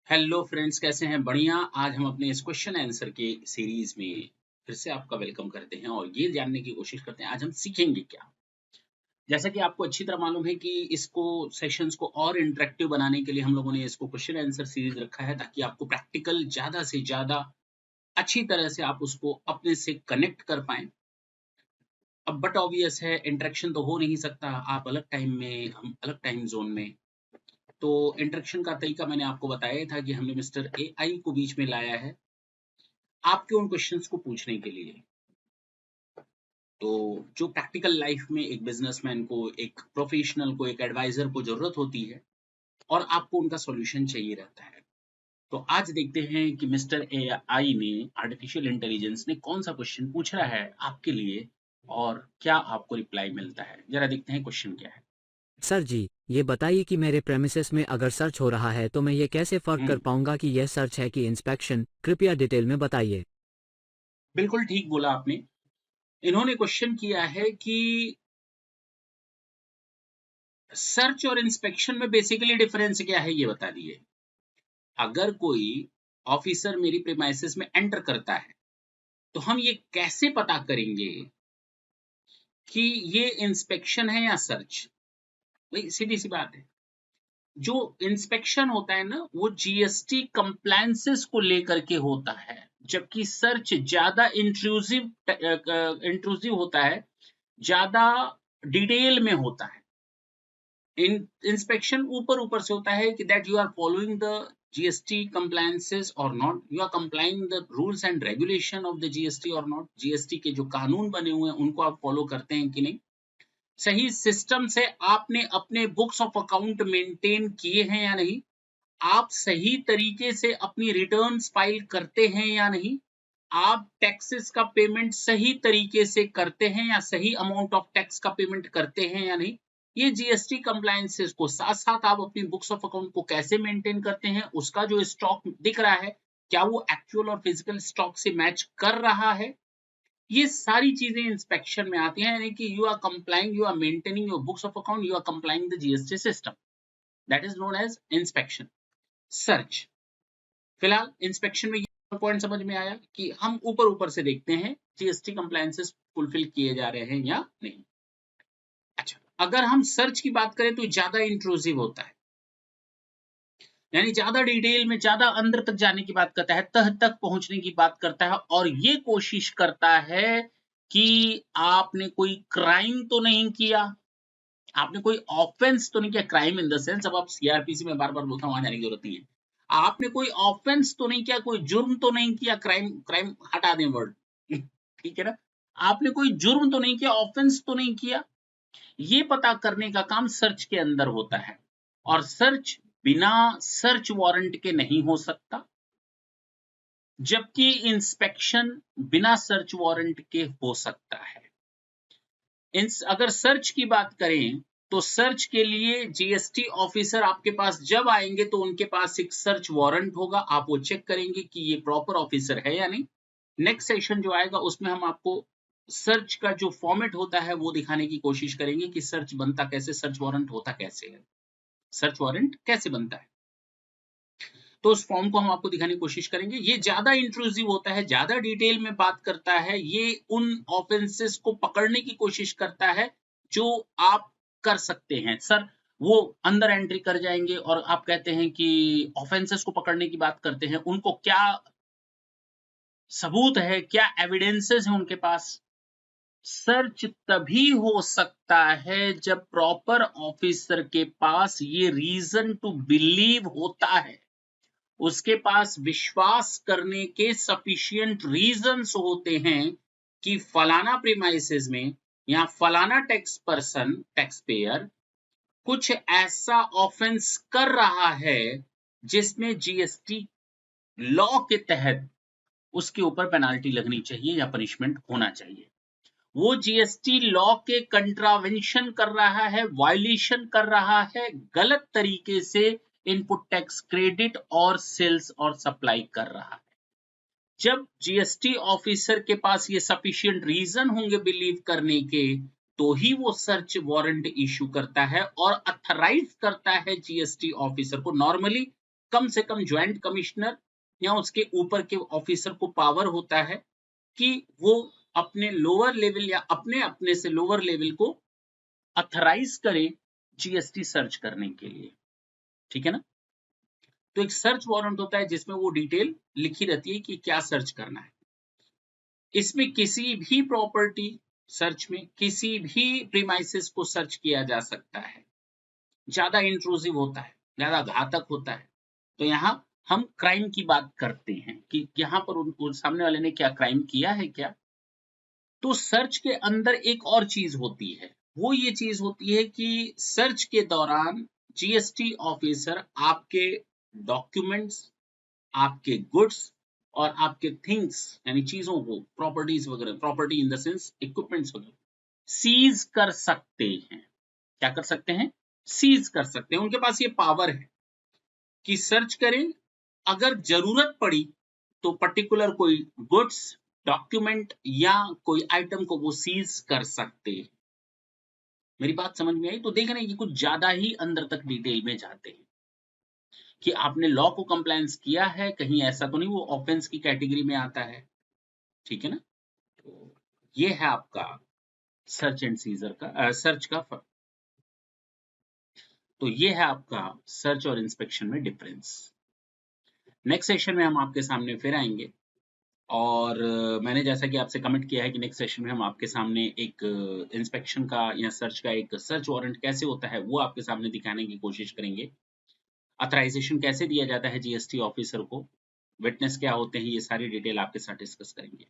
Hello friends, कैसे हैं? बढ़िया। आज हम अपने इस क्वेश्चन आंसर के सीरीज में फिर से आपका वेलकम करते हैं और ये जानने की कोशिश करते हैं आज हम सीखेंगे क्या। जैसा कि आपको अच्छी तरह मालूम है कि इसको सेशंस को और इंटरेक्टिव बनाने के लिए हम लोगों ने इसको क्वेश्चन आंसर सीरीज रखा है, ताकि आपको प्रैक्टिकल ज्यादा से ज्यादा अच्छी तरह से आप उसको अपने से कनेक्ट कर पाएं। अब बट ऑब्वियस है, इंटरेक्शन तो हो नहीं सकता, आप अलग टाइम में, हम अलग टाइम जोन में। तो इंटरेक्शन का तरीका मैंने आपको बताया था कि हमने मिस्टर AI को बीच में लाया है आपके उन क्वेश्चंस को पूछने के लिए। तो जो प्रैक्टिकल लाइफ में एक बिजनेसमैन को, एक प्रोफेशनल को, एक एडवाइजर को जरूरत होती है और आपको उनका सॉल्यूशन चाहिए रहता है। तो आज देखते हैं कि मिस्टर AI ने, आर्टिफिशियल इंटेलिजेंस ने कौन सा क्वेश्चन पूछ रहा है आपके लिए और क्या आपको रिप्लाई मिलता है। जरा देखते हैं क्वेश्चन क्या है। सर जी, ये बताइए कि मेरे प्रेमिसेस में अगर सर्च हो रहा है तो मैं ये कैसे फ़र्क कर हम्म, पाऊंगा कि यह सर्च है कि इंस्पेक्शन? कृपया डिटेल में बताइए। बिल्कुल ठीक बोला आपने। इन्होंने क्वेश्चन किया है कि सर्च और इंस्पेक्शन में बेसिकली डिफरेंस क्या है, ये बता दिए। अगर कोई ऑफिसर मेरी प्रीमाइसेस में एंटर करता है तो हम ये कैसे पता करेंगे कि ये इंस्पेक्शन है या सर्च। भाई सीधी सी बात है, जो इंस्पेक्शन होता है ना, वो जीएसटी कंप्लायंसेस को लेकर के होता है, जबकि सर्च ज्यादा इंट्रूसिव होता है, ज्यादा डिटेल में होता है। इंस्पेक्शन ऊपर ऊपर से होता है कि that you are following the GST compliances और not, you are complying the rules and regulation of the GST और नॉट, जीएसटी के जो कानून बने हुए हैं उनको आप फॉलो करते हैं कि नहीं, सही सिस्टम से आपने अपने बुक्स ऑफ अकाउंट मेंटेन किए हैं या नहीं, आप सही तरीके से अपनी रिटर्न्स फाइल करते हैं या नहीं, आप टैक्सेस का पेमेंट सही तरीके से करते हैं या सही अमाउंट ऑफ टैक्स का पेमेंट करते हैं या नहीं। ये जीएसटी कंप्लायंसेस को साथ साथ आप अपनी बुक्स ऑफ अकाउंट को कैसे मेंटेन करते हैं, उसका जो स्टॉक दिख रहा है क्या वो एक्चुअल और फिजिकल स्टॉक से मैच कर रहा है, ये सारी चीजें इंस्पेक्शन में आती हैं। यानी कि you are complying, you are maintaining your books of account, you are complying the GST system, that is known as inspection. Search, फिलहाल इंस्पेक्शन में ये पॉइंट समझ में आया कि हम ऊपर ऊपर से देखते हैं जीएसटी कंप्लायंसेस फुलफिल किए जा रहे हैं या नहीं। अच्छा, अगर हम सर्च की बात करें तो ज्यादा इंट्रूसिव होता है, यानी ज्यादा डिटेल में, ज्यादा अंदर तक जाने की बात करता है, तह तक पहुंचने की बात करता है और ये कोशिश करता है कि आपने कोई क्राइम तो नहीं किया, आपने कोई ऑफेंस तो नहीं किया। क्राइम इन द सेंस, अब आप सीआरपीसी में बार बार बोलता हूं, वहां जाने की जरूरत नहीं है। आपने कोई ऑफेंस तो नहीं किया, कोई जुर्म तो नहीं किया, क्राइम क्राइम हटा दें वर्ड ठीक है ना। आपने कोई जुर्म तो नहीं किया, ऑफेंस तो नहीं किया, ये पता करने का काम सर्च के अंदर होता है। और सर्च बिना सर्च वारंट के नहीं हो सकता, जबकि इंस्पेक्शन बिना सर्च वारंट के हो सकता है। अगर सर्च की बात करें तो सर्च के लिए जीएसटी ऑफिसर आपके पास जब आएंगे तो उनके पास एक सर्च वारंट होगा, आप वो चेक करेंगे कि ये प्रॉपर ऑफिसर है या नहीं। नेक्स्ट सेशन जो आएगा उसमें हम आपको सर्च का जो फॉर्मेट होता है वो दिखाने की कोशिश करेंगे कि सर्च बनता कैसे, सर्च वारंट होता कैसे है, सर्च वारंट कैसे बनता है। तो उस फॉर्म को हम आपको दिखाने की कोशिश करेंगे। ये ज्यादा इंट्रूसिव होता है, ज्यादा डिटेल में बात करता है, ये उन ऑफेंसेस को पकड़ने की कोशिश करता है जो आप कर सकते हैं। सर, वो अंदर एंट्री कर जाएंगे और आप कहते हैं कि ऑफेंसेस को पकड़ने की बात करते हैं, उनको क्या सबूत है, क्या एविडेंसेस है उनके पास। सर्च तभी हो सकता है जब प्रॉपर ऑफिसर के पास ये रीजन टू बिलीव होता है, उसके पास विश्वास करने के सफिशिएंट रीजंस होते हैं कि फलाना प्रीमाइसेस में या फलाना टैक्स पर्सन, टैक्स पेयर कुछ ऐसा ऑफेंस कर रहा है जिसमें जीएसटी लॉ के तहत उसके ऊपर पेनाल्टी लगनी चाहिए या पनिशमेंट होना चाहिए। वो जीएसटी लॉ के कंट्रावेंशन कर रहा है, वायलेशन कर रहा है, गलत तरीके से इनपुट टैक्स क्रेडिट और सेल्स और सप्लाई कर रहा है। जब जीएसटी ऑफिसर के पास ये सफिशिएंट रीजन होंगे बिलीव करने के, तो ही वो सर्च वारंट इशू करता है और अथराइज करता है जीएसटी ऑफिसर को। नॉर्मली कम से कम ज्वाइंट कमिश्नर या उसके ऊपर के ऑफिसर को पावर होता है कि वो अपने लोअर लेवल या अपने अपने से लोअर लेवल को अथराइज करे जीएसटी सर्च करने के लिए, ठीक है ना। तो एक सर्च वारंट होता है जिसमें वो डिटेल लिखी रहती है कि क्या सर्च करना है। इसमें किसी भी प्रॉपर्टी सर्च में किसी भी प्रीमाइसेस को सर्च किया जा सकता है, ज्यादा इंट्रूसिव होता है, ज्यादा घातक होता है। तो यहाँ हम क्राइम की बात करते हैं कि यहाँ पर उन सामने वाले ने क्या क्राइम किया है क्या। तो सर्च के अंदर एक और चीज होती है, वो ये चीज होती है कि सर्च के दौरान जीएसटी ऑफिसर आपके डॉक्यूमेंट्स, आपके गुड्स और आपके थिंग्स यानी चीजों को, प्रॉपर्टीज वगैरह, property in the sense equipments वगैरह सीज कर सकते हैं। क्या कर सकते हैं? सीज कर सकते हैं। उनके पास ये पावर है कि सर्च करें, अगर जरूरत पड़ी तो पर्टिकुलर कोई गुड्स, डॉक्यूमेंट या कोई आइटम को वो सीज कर सकते हैं। मेरी बात समझ में आई? तो देख रहे हैं कि कुछ ज्यादा ही अंदर तक डिटेल में जाते हैं कि आपने लॉ को कंप्लायंस किया है, कहीं ऐसा तो नहीं वो ऑफेंस की कैटेगरी में आता है, ठीक है ना। तो ये है आपका सर्च एंड सीजर का सर्च का तो ये है आपका सर्च और इंस्पेक्शन में डिफरेंस। नेक्स्ट सेशन में हम आपके सामने फिर आएंगे और मैंने जैसा कि आपसे कमेंट किया है कि नेक्स्ट सेशन में हम आपके सामने एक इंस्पेक्शन का या सर्च का एक सर्च वारंट कैसे होता है वो आपके सामने दिखाने की कोशिश करेंगे। अथराइजेशन कैसे दिया जाता है जीएसटी ऑफिसर को, विटनेस क्या होते हैं, ये सारी डिटेल आपके साथ डिस्कस करेंगे।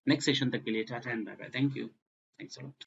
नेक्स्ट सेशन तक के लिए tata and bye bye. Thank you. Thanks a lot.